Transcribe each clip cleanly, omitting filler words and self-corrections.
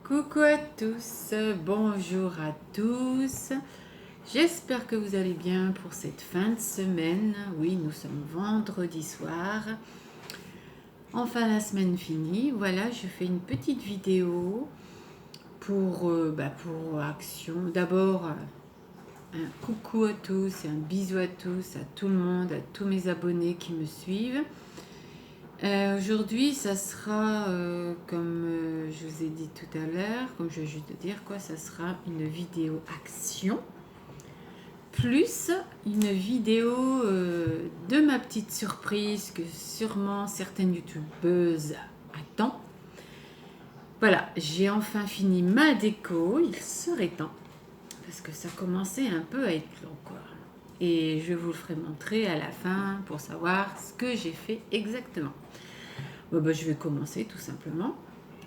Coucou à tous, bonjour à tous. J'espère que vous allez bien pour cette fin de semaine. Oui, nous sommes vendredi soir. Enfin la semaine finie. Voilà, je fais une petite vidéo pour Action. D'abord, un coucou à tous et un bisou à tous, à tout le monde, à tous mes abonnés qui me suivent. Aujourd'hui, ça sera, comme je vous ai dit tout à l'heure, comme je vais juste dire quoi, ça sera une vidéo action, plus une vidéo de ma petite surprise que sûrement certaines youtubeuses attendent. Voilà, j'ai enfin fini ma déco, il serait temps, parce que ça commençait un peu à être long, quoi. Et je vous le ferai montrer à la fin pour savoir ce que j'ai fait exactement. Je vais commencer tout simplement.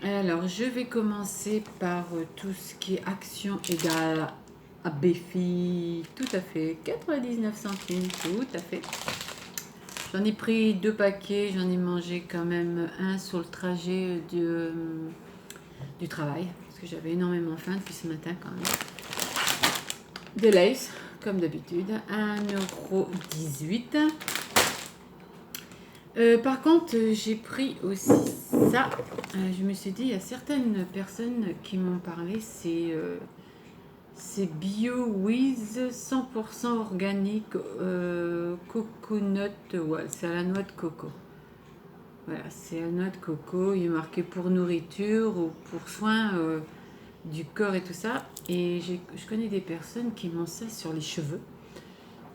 Alors, je vais commencer par tout ce qui est action égale à Béfi. Tout à fait. 99 centimes, tout à fait. J'en ai pris 2 paquets. J'en ai mangé quand même un sur le trajet du travail. Parce que j'avais énormément faim depuis ce matin quand même. Des Lays, comme d'habitude. 1,18 €. Par contre, j'ai pris aussi ça. Je me suis dit, il y a certaines personnes qui m'ont parlé, c'est Bio Wiz 100% organique coconut. Ouais, c'est à la noix de coco. Voilà, c'est à la noix de coco. Il est marqué pour nourriture ou pour soins du corps et tout ça. Et je connais des personnes qui m'ont ça sur les cheveux.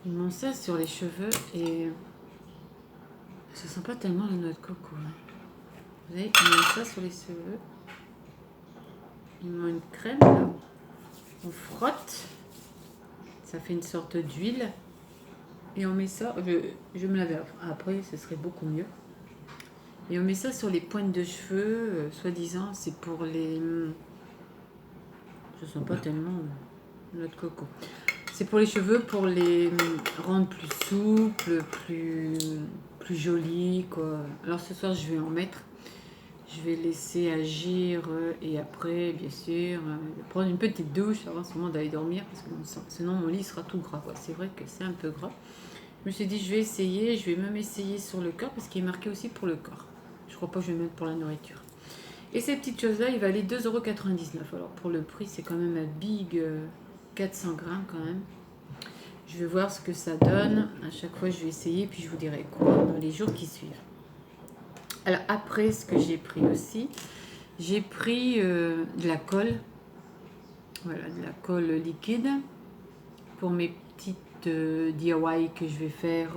Ils m'ont ça sur les cheveux et ça sent pas tellement la noix de coco. Vous voyez, ils mettent ça sur les cheveux. Ils mettent une crème là. On frotte. Ça fait une sorte d'huile. Et on met ça. Je me lave après, ce serait beaucoup mieux. Et on met ça sur les pointes de cheveux. Soi-disant, c'est pour les. Je sens pas tellement noix de coco. C'est pour les cheveux, pour les rendre plus souples, plus jolis, quoi. Alors ce soir, je vais en mettre. Je vais laisser agir et après, bien sûr, prendre une petite douche avant ce moment d'aller dormir parce que sinon mon lit sera tout gras. Ouais, c'est vrai que c'est un peu gras. Je me suis dit, je vais essayer, je vais même essayer sur le corps parce qu'il est marqué aussi pour le corps. Je crois pas que je vais mettre pour la nourriture. Et ces petites choses-là, il va aller 2,99 €. Alors pour le prix, c'est quand même un big 400 grammes quand même. Je vais voir ce que ça donne. À chaque fois, je vais essayer puis je vous dirai quoi dans les jours qui suivent. Alors après, ce que j'ai pris aussi, j'ai pris de la colle. Voilà, de la colle liquide pour mes petites DIY que je vais faire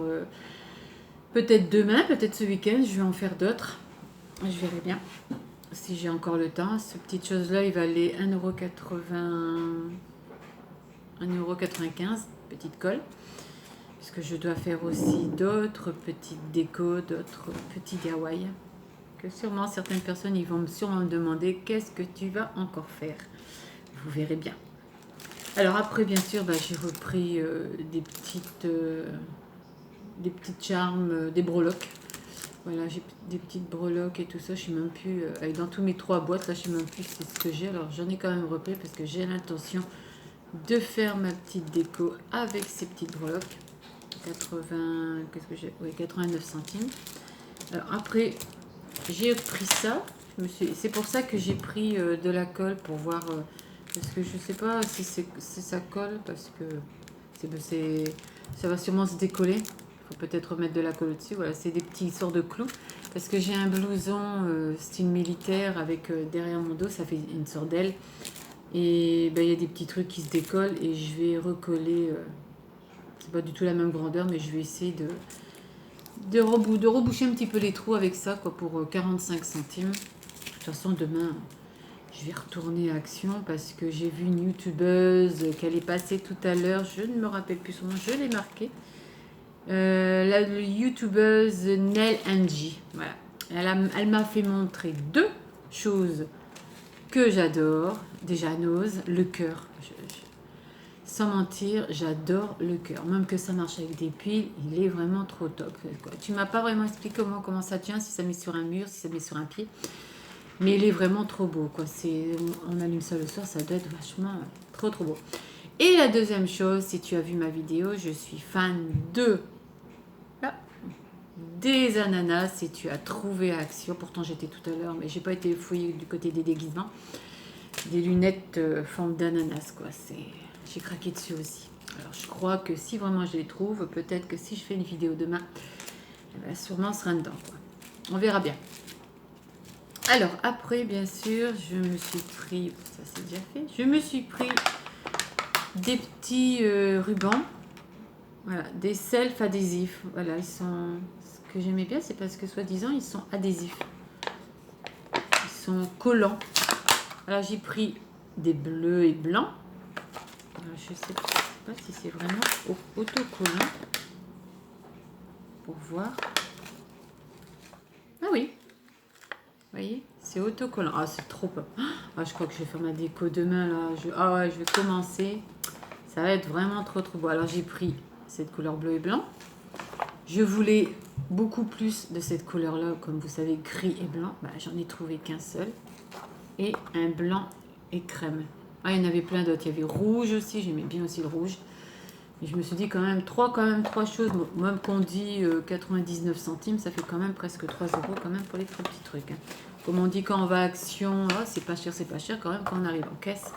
peut-être demain, peut-être ce week-end. Je vais en faire d'autres. Je verrai bien si j'ai encore le temps. Ces petites choses-là, il va aller 1,95 €, petite colle. Puisque je dois faire aussi d'autres petites décos, d'autres petits DIY. Que sûrement certaines personnes, ils vont sûrement me demander qu'est-ce que tu vas encore faire. Vous verrez bien. Alors après, bien sûr, j'ai repris des petites charmes, des breloques. Voilà, j'ai des petites breloques et tout ça. Je sais même plus, dans tous mes 3 boîtes, là, je sais même plus c'est ce que j'ai. Alors j'en ai quand même repris parce que j'ai l'intention de faire ma petite déco avec ces petites breloques. 89 centimes. Alors après, j'ai pris ça. C'est pour ça que j'ai pris de la colle pour voir. Parce que je sais pas si ça colle. Parce que ça va sûrement se décoller. Il faut peut-être remettre de la colle au-dessus. Voilà, c'est des petits sorts de clous. Parce que j'ai un blouson style militaire avec derrière mon dos, ça fait une sorte d'aile. Et il y a des petits trucs qui se décollent. Et je vais recoller. C'est pas du tout la même grandeur, mais je vais essayer de reboucher un petit peu les trous avec ça, quoi, pour 45 centimes. De toute façon, demain, je vais retourner à Action parce que j'ai vu une youtubeuse qu'elle est passée tout à l'heure. Je ne me rappelle plus son nom, je l'ai marqué. La youtubeuse Nell Angie. Voilà. Elle m'a fait montrer 2 choses que j'adore. Déjà, Nose, le cœur. Sans mentir, j'adore le cœur. Même que ça marche avec des piles, il est vraiment trop top. Tu m'as pas vraiment expliqué comment ça tient, si ça met sur un mur, si ça met sur un pied. Mais il est vraiment trop beau, quoi. On allume ça le soir, ça doit être vachement trop trop beau. Et la deuxième chose, si tu as vu ma vidéo, je suis fan des ananas. Si tu as trouvé Action, pourtant j'étais tout à l'heure, mais j'ai pas été fouillée du côté des déguisements. Des lunettes forme d'ananas, quoi. J'ai craqué dessus aussi. Alors je crois que si vraiment je les trouve, peut-être que si je fais une vidéo demain, eh ben, sûrement on sera dedans, quoi. On verra bien. Alors après, bien sûr, je me suis pris, ça c'est déjà fait, je me suis pris des petits rubans, voilà, des selfs adhésifs. Voilà, ils sont, ce que j'aimais bien, c'est parce que soi-disant ils sont adhésifs, ils sont collants. Alors j'ai pris des bleus et blancs. Alors, je sais pas si c'est vraiment autocollant, pour voir. Ah oui, vous voyez, c'est autocollant. Ah, c'est trop peu. Ah, je crois que je vais faire ma déco demain là. Ah ouais, je vais commencer. Ça va être vraiment trop trop beau. Alors j'ai pris cette couleur bleu et blanc. Je voulais beaucoup plus de cette couleur là, comme vous savez, gris et blanc. Bah, j'en ai trouvé qu'un seul. Et un blanc et crème. Ah, il y en avait plein d'autres. Il y avait rouge aussi. J'aimais bien aussi le rouge. Et je me suis dit quand même trois choses. Même qu'on dit 99 centimes, ça fait quand même presque 3 euros quand même pour les très petits trucs. Hein. Comme on dit quand on va à Action, oh, c'est pas cher quand même quand on arrive en caisse.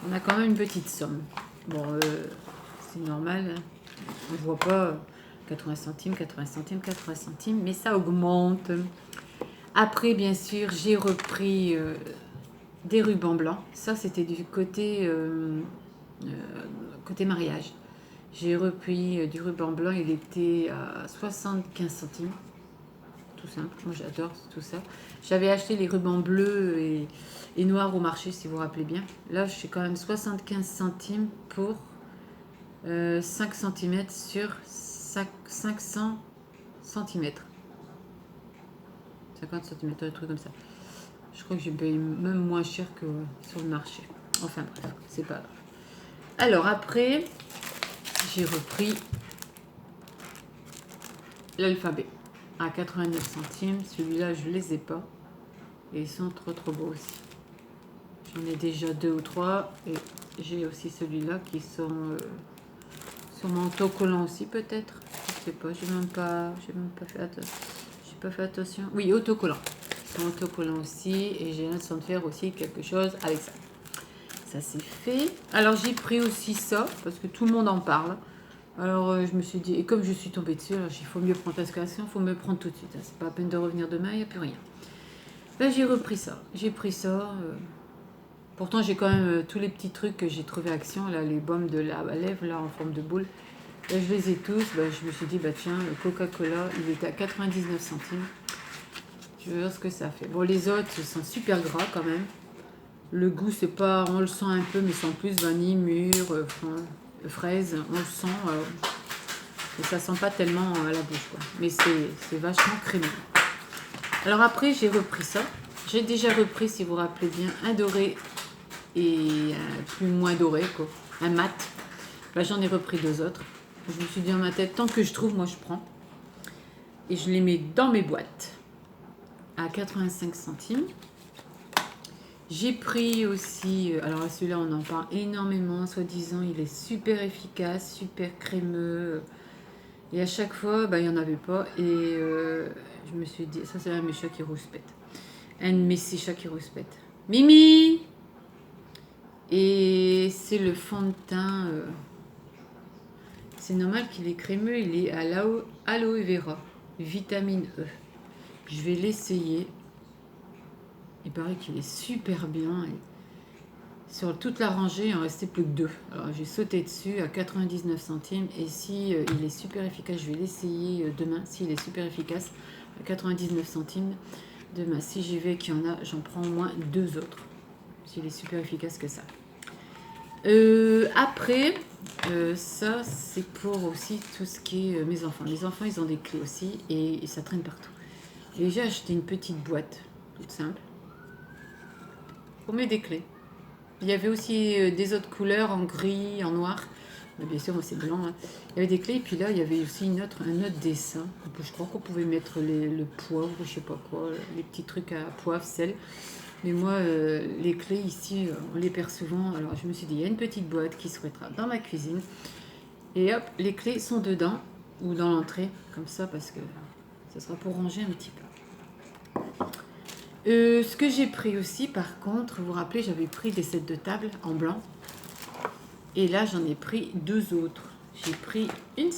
On a quand même une petite somme. Bon, c'est normal. Hein. On ne voit pas 80 centimes, 80 centimes, 80 centimes, mais ça augmente. Après, bien sûr, j'ai repris des rubans blancs. Ça, c'était du côté, côté mariage. J'ai repris du ruban blanc, il était à 75 centimes. Tout simple, moi j'adore tout ça. J'avais acheté les rubans bleus et noirs au marché, si vous vous rappelez bien. Là, je suis quand même 75 centimes pour 5 cm sur 500 cm. 50 cm, un truc comme ça. Je crois que j'ai payé même moins cher que sur le marché. Enfin bref, c'est pas grave. Alors après, j'ai repris l'alphabet à 89 centimes. Celui-là, je les ai pas. Et ils sont trop trop beaux aussi. J'en ai déjà 2 ou 3. Et j'ai aussi celui-là qui sont sûrement autocollants aussi peut-être. Je sais pas, j'ai même pas fait attention. J'ai pas fait attention. Oui, autocollants. Ils sont autocollants aussi. Et j'ai l'intention de faire aussi quelque chose avec ça. Ça c'est fait. Alors j'ai pris aussi ça parce que tout le monde en parle. Alors je me suis dit, et comme je suis tombée dessus, alors il faut mieux prendre parce qu'il faut me prendre tout de suite. C'est pas la peine de revenir demain, il n'y a plus rien. Ben, j'ai repris ça. J'ai pris ça. Pourtant j'ai quand même tous les petits trucs que j'ai trouvé à Action, là, les baumes de la lèvre là en forme de boule. Là, je les ai tous. Ben, je me suis dit, bah tiens, le Coca-Cola, il était à 99 centimes. Je vais voir ce que ça fait. Bon, les autres sont super gras quand même. Le goût, c'est pas, on le sent un peu, mais sans plus vanille, mûre, fraise, on le sent. Et ça sent pas tellement à la bouche, quoi. Mais c'est vachement crémeux. Alors après, j'ai repris ça. J'ai déjà repris, si vous vous rappelez bien, un doré et un plus moins doré, quoi. Un mat. Là, j'en ai repris 2 autres. Je me suis dit dans ma tête, tant que je trouve, moi je prends. Et je les mets dans mes boîtes à 85 centimes. J'ai pris aussi, alors celui-là on en parle énormément, soi-disant il est super efficace, super crémeux. Et à chaque fois, bah, il n'y en avait pas. Et je me suis dit, ça c'est un de mes chats qui rouspète. Un de mes 6 chats qui rouspète. Mimi! Et c'est le fond de teint. C'est normal qu'il est crémeux, il est à l'aloe vera, vitamine E. Je vais l'essayer. Il paraît qu'il est super bien. Et sur toute la rangée, il en restait plus que 2. Alors j'ai sauté dessus à 99 centimes. Et si il est super efficace, je vais l'essayer demain. S'il est super efficace, à 99 centimes. Demain, si j'y vais, qu'il y en a, j'en prends au moins 2 autres. S'il est super efficace que ça. Après, ça c'est pour aussi tout ce qui est mes enfants. Les enfants, ils ont des clés aussi et ça traîne partout. Et j'ai acheté une petite boîte, toute simple, pour mettre des clés. Il y avait aussi des autres couleurs en gris, en noir. Mais bien sûr, moi c'est blanc. Hein. Il y avait des clés, et puis là, il y avait aussi un autre dessin. Je crois qu'on pouvait mettre le poivre, je sais pas quoi, les petits trucs à poivre, sel. Mais moi, les clés ici, on les perd souvent. Alors je me suis dit, il y a une petite boîte qui se mettra dans ma cuisine. Et hop, les clés sont dedans, ou dans l'entrée, comme ça, parce que ça sera pour ranger un petit peu. Ce que j'ai pris aussi, par contre, vous vous rappelez, j'avais pris des sets de table en blanc. Et là, j'en ai pris 2 autres. J'ai pris une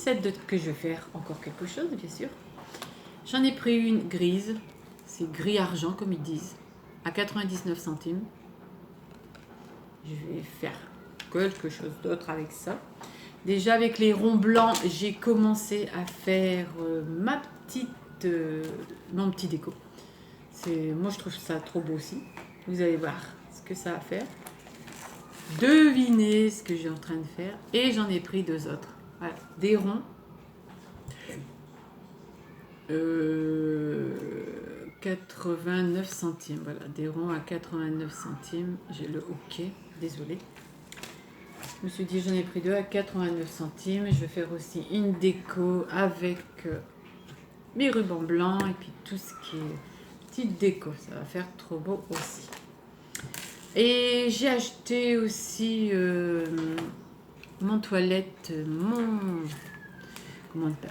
que je vais faire encore quelque chose, bien sûr. J'en ai pris une grise. C'est gris argent, comme ils disent, à 99 centimes. Je vais faire quelque chose d'autre avec ça. Déjà, avec les ronds blancs, j'ai commencé à faire mon petit déco. Moi, je trouve ça trop beau aussi. Vous allez voir ce que ça va faire. Devinez ce que j'ai en train de faire. Et j'en ai pris 2 autres. Voilà, des ronds. 89 centimes. Voilà, des ronds à 89 centimes. J'ai le OK. Désolée. Je me suis dit, j'en ai pris 2 à 89 centimes. Je vais faire aussi une déco avec mes rubans blancs et puis tout ce qui est petite déco. Ça va faire trop beau aussi. Et j'ai acheté aussi mon toilette,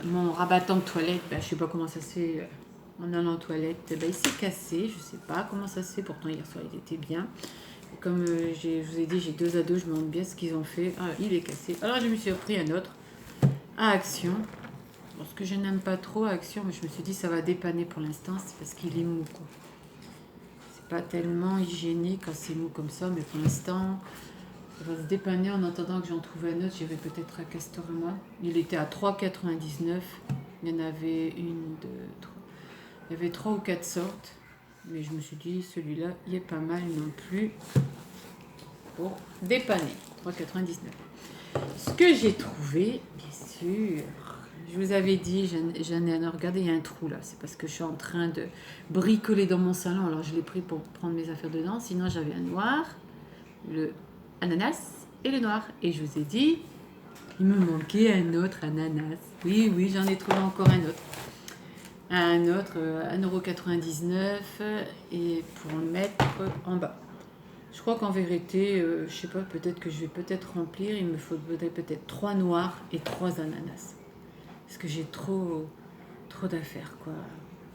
mon rabattant de toilette. Je sais pas comment ça se fait en allant aux toilettes. Il s'est cassé, je sais pas comment ça se fait. Pourtant hier soir il était bien. Et comme je vous ai dit, j'ai 2 ados, je me demande bien ce qu'ils ont fait. Ah, il est cassé. Alors je me suis repris un autre à Action. Parce que je n'aime pas trop Action, mais je me suis dit ça va dépanner pour l'instant, c'est parce qu'il est mou quoi. Pas tellement hygiénique quand c'est mou comme ça, mais pour l'instant ça va se dépanner en attendant que j'en trouve un autre. J'irai peut-être à Castorama. Il était à 3,99. Il y en avait une, deux, trois. Il y avait 3 ou 4 sortes, mais je me suis dit celui-là il est pas mal non plus pour dépanner. 3,99. Ce que j'ai trouvé, bien sûr, je vous avais dit, j'en ai regardé, il y a un trou là. C'est parce que je suis en train de bricoler dans mon salon. Alors je l'ai pris pour prendre mes affaires dedans. Sinon j'avais un noir, le ananas et le noir. Et je vous ai dit, il me manquait un autre ananas. Oui, j'en ai trouvé encore un autre. Un autre, 1,99 € et pour le mettre en bas. Je crois qu'en vérité, je sais pas, peut-être que je vais peut-être remplir. Il me faudrait peut-être 3 noirs et 3 ananas. Parce que j'ai trop d'affaires, quoi.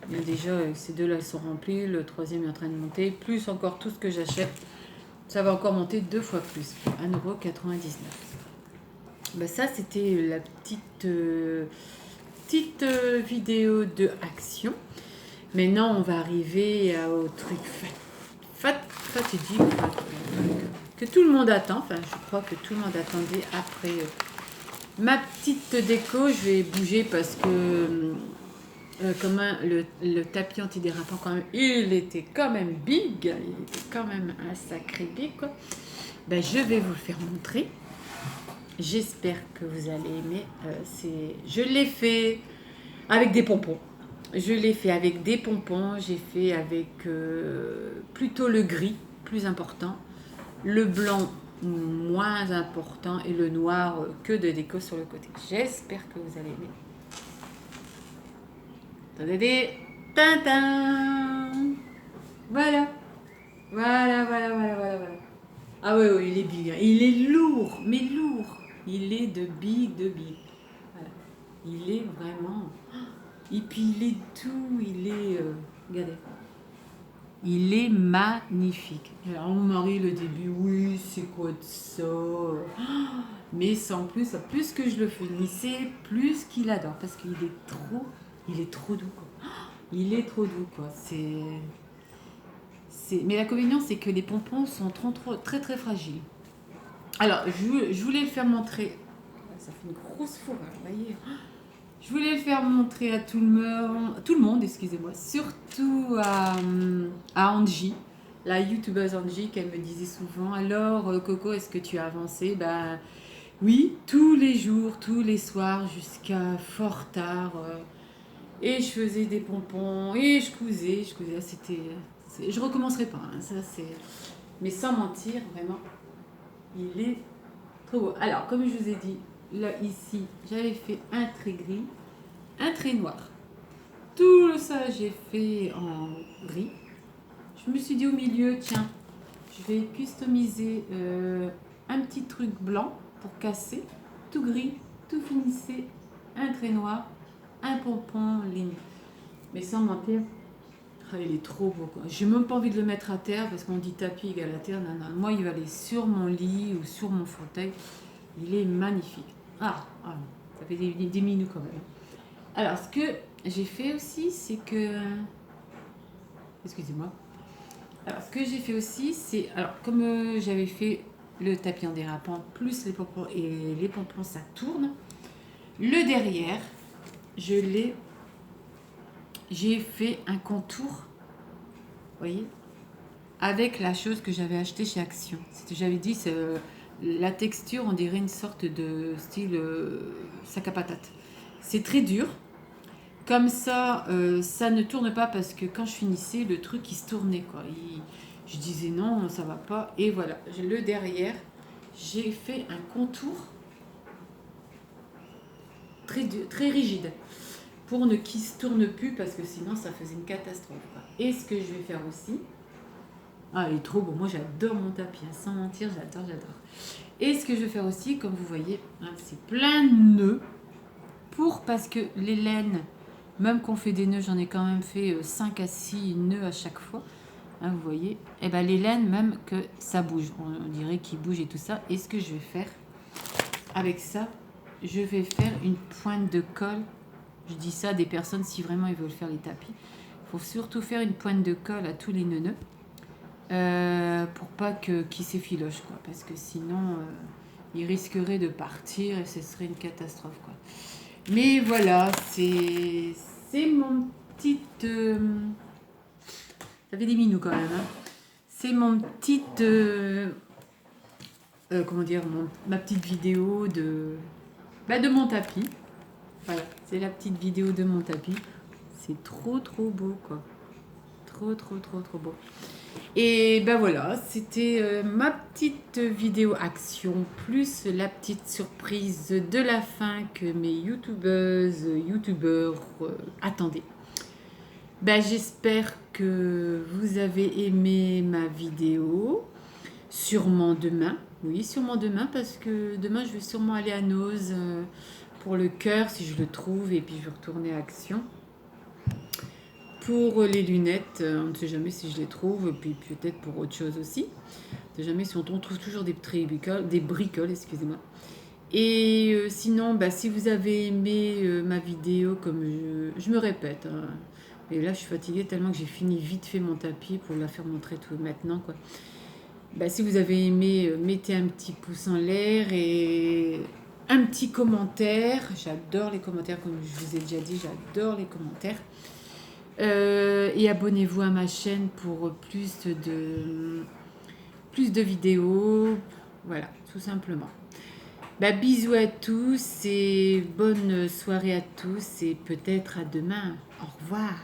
Il y a déjà, ces 2-là, ils sont remplis. Le 3e est en train de monter. Plus encore tout ce que j'achète. Ça va encore monter 2 fois plus. 1,99 €. Ça, c'était la petite vidéo de Action. Maintenant, on va arriver au truc fatidique que tout le monde attend. Enfin, je crois que tout le monde attendait après ma petite déco. Je vais bouger parce que le tapis antidérapant, quand même, il était quand même big. Il était quand même un sacré big, quoi. Je vais vous le faire montrer. J'espère que vous allez aimer. Je l'ai fait avec des pompons. J'ai fait avec plutôt le gris, plus important. Le blanc, moins important. Et le noir, que de déco sur le côté. J'espère que vous allez aimer. Attendez, tintin. Voilà. Ah ouais, il est big. Hein. Il est lourd, mais lourd. Il est de big. Voilà. Il est vraiment... Et puis il est tout, regardez. Il est magnifique. Alors mon mari, le début, oui, c'est quoi de ça? Mais sans plus que je le finissais, plus qu'il adore. Parce qu'il est trop doux, quoi. Il est trop doux, quoi. Mais l'inconvénient, c'est que les pompons sont très très fragiles. Alors, je voulais le faire montrer. Ça fait une grosse fourrure, vous voyez. Je voulais le faire montrer à tout le monde, excusez-moi. Surtout à Angie, la youtubeuse Angie, qu'elle me disait souvent. Alors, Coco, est-ce que tu as avancé? Oui, tous les jours, tous les soirs, jusqu'à fort tard. Et je faisais des pompons, et je cousais. Je recommencerai pas, hein, ça c'est... Mais sans mentir, vraiment, il est trop beau. Alors, comme je vous ai dit, là, ici, j'avais fait un trait gris, un trait noir. Tout ça, j'ai fait en gris. Je me suis dit au milieu, tiens, je vais customiser un petit truc blanc pour casser, tout gris, tout finissé, un trait noir, un pompon ligne. Mais sans mentir, ah, il est trop beau quoi. J'ai même pas envie de le mettre à terre parce qu'on dit tapis égale à terre. Non, non. Moi, il va aller sur mon lit ou sur mon fauteuil. Il est magnifique. Ça fait des minous quand même. Alors, ce que j'ai fait aussi, c'est que... Excusez-moi. Alors, ce que j'ai fait aussi, c'est... Alors, comme j'avais fait le tapis en dérapant, plus les pompons, et les pompons, ça tourne. Le derrière, j'ai fait un contour, vous voyez, avec la chose que j'avais achetée chez Action. J'avais dit, la texture, on dirait une sorte de style sac à patate. C'est très dur. Comme ça, ça ne tourne pas parce que quand je finissais, le truc, il se tournait, quoi. Je disais non, ça va pas. Et voilà, le derrière, j'ai fait un contour très rigide pour qu'il ne se tourne plus parce que sinon, ça faisait une catastrophe, quoi. Et ce que je vais faire aussi... Ah, il est trop beau. Moi, j'adore mon tapis. Hein. Sans mentir, j'adore. Et ce que je vais faire aussi, comme vous voyez, hein, c'est plein de nœuds parce que les laines... Même qu'on fait des nœuds, j'en ai quand même fait 5 à 6 nœuds à chaque fois. Hein, vous voyez. Et ben les laines, même que ça bouge. On dirait qu'ils bougent et tout ça. Et ce que je vais faire avec ça, je vais faire une pointe de colle. Je dis ça à des personnes si vraiment ils veulent faire les tapis. Il faut surtout faire une pointe de colle à tous les nœuds. Pour pas qu'ils s'effilochent, quoi. Parce que sinon, ils risqueraient de partir et ce serait une catastrophe, quoi. Mais voilà, c'est mon petit... ça fait des minous quand même. Hein. C'est mon petit... comment dire, ma petite vidéo de mon tapis. Voilà, c'est la petite vidéo de mon tapis. C'est trop beau, quoi. Trop beau. Et ben voilà, c'était ma petite vidéo action plus la petite surprise de la fin que mes youtubeurs attendaient. Ben, j'espère que vous avez aimé ma vidéo. Sûrement demain. Oui, sûrement demain parce que demain je vais sûrement aller à Nose pour le cœur si je le trouve et puis je vais retourner à Action. Pour les lunettes, on ne sait jamais si je les trouve, puis peut-être pour autre chose aussi. On ne sait jamais si on trouve toujours des bricoles, excusez-moi. Et sinon, bah, si vous avez aimé ma vidéo, comme je me répète, hein, mais là je suis fatiguée tellement que j'ai fini vite fait mon tapis pour la faire montrer tout maintenant, quoi. Bah, si vous avez aimé, mettez un petit pouce en l'air et un petit commentaire. J'adore les commentaires, comme je vous ai déjà dit, j'adore les commentaires. Et abonnez-vous à ma chaîne pour plus de vidéos. Voilà, tout simplement. Bah, bisous à tous et bonne soirée à tous et peut-être à demain. Au revoir.